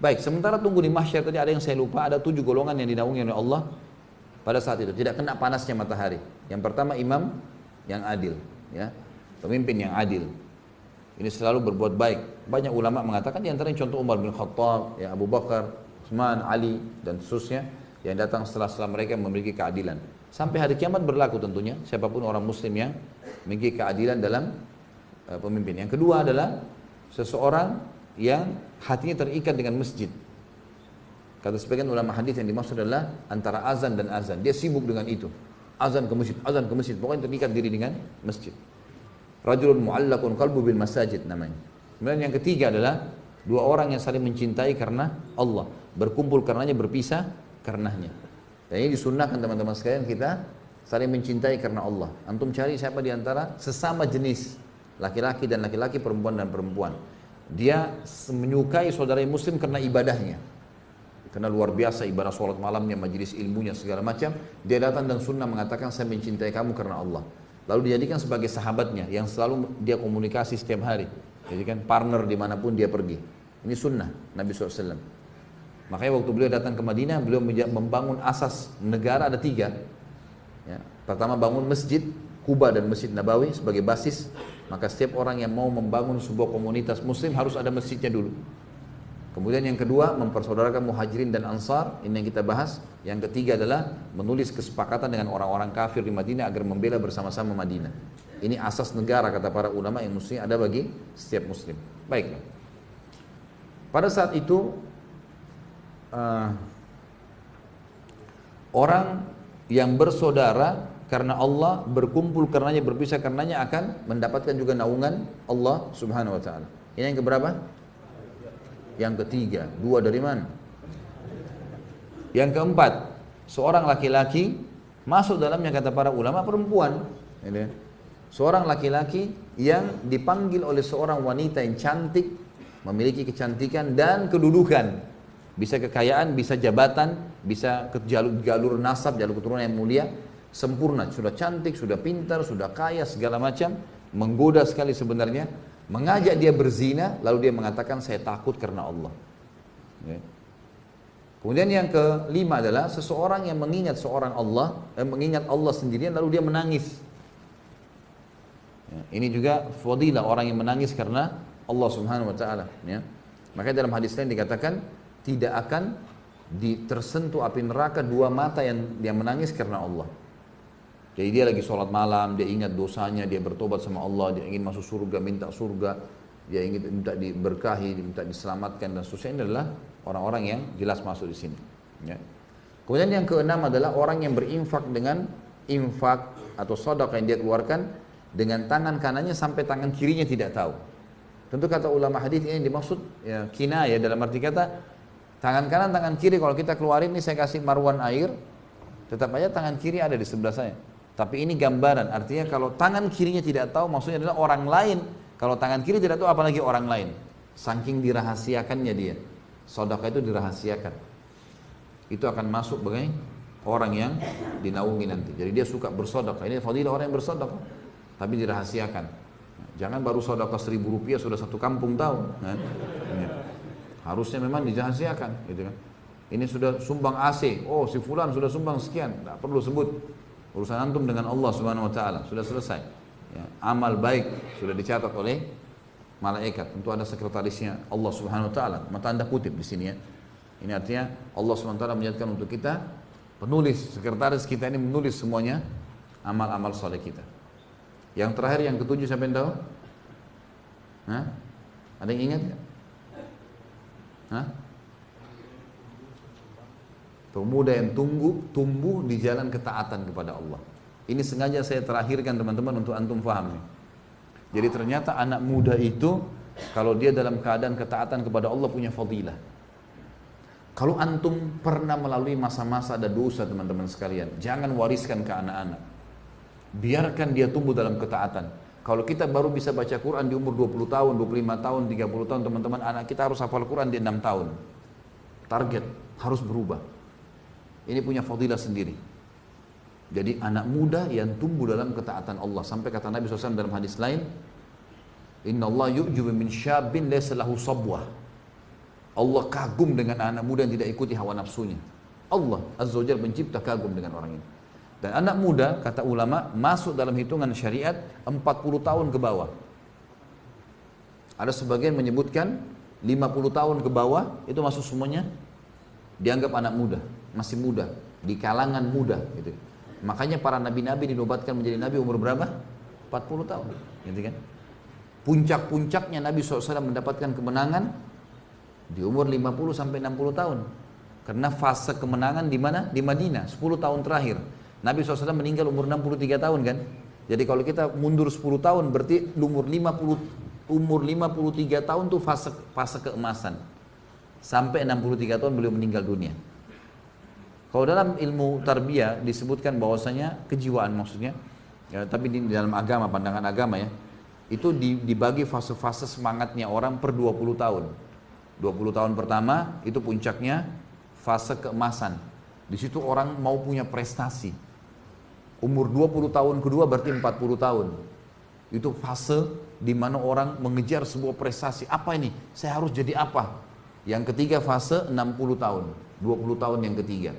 Baik, sementara tunggu di mahsyar tadi ada yang saya lupa, ada 7 golongan yang dinaungi oleh Allah pada saat itu, tidak kena panasnya matahari. Yang pertama imam yang adil, ya, pemimpin yang adil. Ini selalu berbuat baik. Banyak ulama mengatakan di antaranya contoh Umar bin Khattab, ya, Abu Bakar, Utsman, Ali dan seterusnya yang datang setelah mereka memiliki keadilan. Sampai hari kiamat berlaku tentunya siapapun orang muslim yang memiliki keadilan dalam pemimpin. Yang kedua adalah seseorang yang hatinya terikat dengan masjid. Kata sebagian ulama hadis yang dimaksud adalah antara azan dan azan. Dia sibuk dengan itu. Azan ke masjid. Pokoknya terikat diri dengan masjid. Rajulun mu'allaqun qalbu bil masajid namanya. Kemudian yang ketiga adalah dua orang yang saling mencintai karena Allah. Berkumpul karenanya, berpisah karenanya. Dan ini disunnahkan teman-teman sekalian, kita saling mencintai karena Allah. Antum cari siapa di antara sesama jenis, laki-laki dan laki-laki, perempuan dan perempuan. Dia menyukai saudara muslim karena ibadahnya, karena luar biasa ibadah sholat malamnya, majelis ilmunya, segala macam. Dia datang dan sunnah mengatakan saya mencintai kamu karena Allah. Lalu dijadikan sebagai sahabatnya yang selalu dia komunikasi setiap hari, jadikan partner dimanapun dia pergi. Ini sunnah Nabi SAW. Makanya waktu beliau datang ke Madinah, beliau membangun asas negara ada 3. Ya. Pertama bangun masjid Kuba dan Masjid Nabawi sebagai basis. Maka setiap orang yang mau membangun sebuah komunitas muslim harus ada masjidnya dulu. Kemudian yang kedua, mempersaudarakan muhajirin dan ansar, ini yang kita bahas. Yang ketiga adalah menulis kesepakatan dengan orang-orang kafir di Madinah agar membela bersama-sama Madinah. Ini asas negara kata para ulama yang mestinya ada bagi setiap muslim. Baiklah. Pada saat itu orang yang bersaudara karena Allah, berkumpul karenanya, berpisah karenanya akan mendapatkan juga naungan Allah Subhanahu wa taala. Ini yang keberapa? Yang ketiga. 2 dari mana? Yang keempat, seorang laki-laki masuk dalamnya kata para ulama perempuan. Seorang laki-laki yang dipanggil oleh seorang wanita yang cantik, memiliki kecantikan dan kedudukan. Bisa kekayaan, bisa jabatan, bisa ke jalur nasab, jalur keturunan yang mulia. Sempurna, sudah cantik, sudah pintar, sudah kaya, segala macam, menggoda sekali sebenarnya, mengajak dia berzina, lalu dia mengatakan saya takut karena Allah. Ya. Kemudian yang kelima adalah seseorang yang mengingat mengingat Allah sendirian lalu dia menangis. Ya. Ini juga fadilah orang yang menangis karena Allah Subhanahu wa taala, ya. Makanya dalam hadis lain dikatakan tidak akan tersentuh api neraka 2 mata yang menangis karena Allah. Jadi dia lagi sholat malam, dia ingat dosanya, dia bertobat sama Allah, dia ingin masuk surga, minta surga, dia ingin minta diberkahi, minta diselamatkan dan seterusnya. Ini adalah orang-orang yang jelas masuk di sini. Ya. Kemudian yang keenam adalah orang yang berinfak dengan infak atau sedekah yang dia keluarkan dengan tangan kanannya sampai tangan kirinya tidak tahu. Tentu kata ulama hadis ini dimaksud ya, kinayah dalam arti kata tangan kanan, tangan kiri. Kalau kita keluarin ini saya kasih marwan air, tetap aja tangan kiri ada di sebelah saya. Tapi ini gambaran, artinya kalau tangan kirinya tidak tahu, maksudnya adalah orang lain. Kalau tangan kiri tidak tahu, apalagi orang lain. Saking dirahasiakannya dia. Sedekah itu dirahasiakan. Itu akan masuk sebagai orang yang dinaungi nanti. Jadi dia suka bersedekah. Ini fadilah orang yang bersedekah, tapi dirahasiakan. Jangan baru sedekah 1.000 rupiah sudah satu kampung tahu. Kan? Harusnya memang dirahasiakan, gitu kan? Ini sudah sumbang AC. Oh, si fulan sudah sumbang sekian. Tidak perlu sebut. Urusan antum dengan Allah Subhanahu wa taala sudah selesai. Ya, amal baik sudah dicatat oleh malaikat. Tentu ada sekretarisnya Allah Subhanahu wa taala. Mata Anda kutip di sini ya. Ini artinya Allah Subhanahu wa taala menjadikan untuk kita penulis, sekretaris kita ini menulis semuanya amal-amal saleh kita. Yang terakhir yang ketujuh siapa yang tahu? Hah? Ada yang ingat enggak? Hah? Pemuda yang tumbuh di jalan ketaatan kepada Allah. Ini sengaja saya terakhirkan teman-teman untuk antum paham. Jadi ternyata anak muda itu kalau dia dalam keadaan ketaatan kepada Allah punya fadilah. Kalau antum pernah melalui masa-masa ada dosa teman-teman sekalian, jangan wariskan ke anak-anak. Biarkan dia tumbuh dalam ketaatan. Kalau kita baru bisa baca Quran di umur 20 tahun, 25 tahun, 30 tahun teman-teman, anak kita harus hafal Quran di 6 tahun. Target harus berubah. Ini punya fadilah sendiri. Jadi anak muda yang tumbuh dalam ketaatan Allah. Sampai kata Nabi SAW dalam hadis lain, Inna Allah yu'jubu min syabin laysa lahu sabwah. Allah kagum dengan anak muda yang tidak ikuti hawa nafsunya. Allah Azza wa Jalla pencipta kagum dengan orang ini. Dan anak muda, kata ulama, masuk dalam hitungan syariat 40 tahun ke bawah. Ada sebagian menyebutkan 50 tahun ke bawah, itu masuk semuanya dianggap anak muda, masih muda, di kalangan muda gitu. Makanya para nabi-nabi dinobatkan menjadi nabi umur berapa? 40 tahun, gitu kan? Puncak-puncaknya Nabi SAW mendapatkan kemenangan di umur 50 sampai 60 tahun. Karena fase kemenangan di mana? Di Madinah, 10 tahun terakhir. Nabi SAW meninggal umur 63 tahun kan? Jadi kalau kita mundur 10 tahun berarti umur 53 tahun tuh fase keemasan. Sampai 63 tahun beliau meninggal dunia. Kalau dalam ilmu tarbiyah disebutkan bahwasanya kejiwaan maksudnya, ya, tapi di dalam agama, pandangan agama ya, itu dibagi fase-fase semangatnya orang per 20 tahun. 20 tahun pertama itu puncaknya fase keemasan. Di situ orang mau punya prestasi. Umur 20 tahun kedua berarti 40 tahun. Itu fase di mana orang mengejar sebuah prestasi. Apa ini? Saya harus jadi apa? Yang ketiga fase 60 tahun. 20 tahun yang ketiga.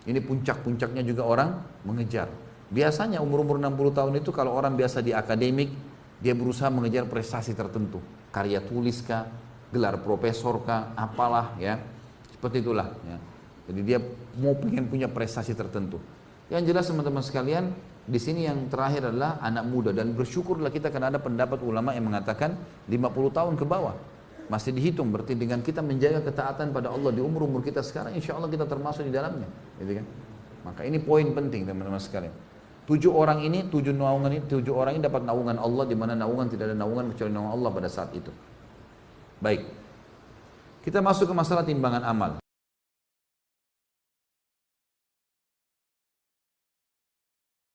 Ini puncak-puncaknya juga orang mengejar. Biasanya umur-umur 60 tahun itu kalau orang biasa di akademik, dia berusaha mengejar prestasi tertentu. Karya tulis kah, gelar profesor kah, apalah ya. Seperti itulah ya. Jadi dia mau pengen punya prestasi tertentu. Yang jelas teman-teman sekalian, di sini yang terakhir adalah anak muda, dan bersyukurlah kita karena ada pendapat ulama yang mengatakan 50 tahun ke bawah. Masih dihitung, berarti dengan kita menjaga ketaatan pada Allah di umur-umur kita sekarang, insya Allah kita termasuk di dalamnya, gitu kan? Maka ini poin penting teman-teman sekalian. 7 orang ini dapat naungan Allah, di mana naungan tidak ada naungan kecuali naungan Allah pada saat itu. Baik, kita masuk ke masalah timbangan amal.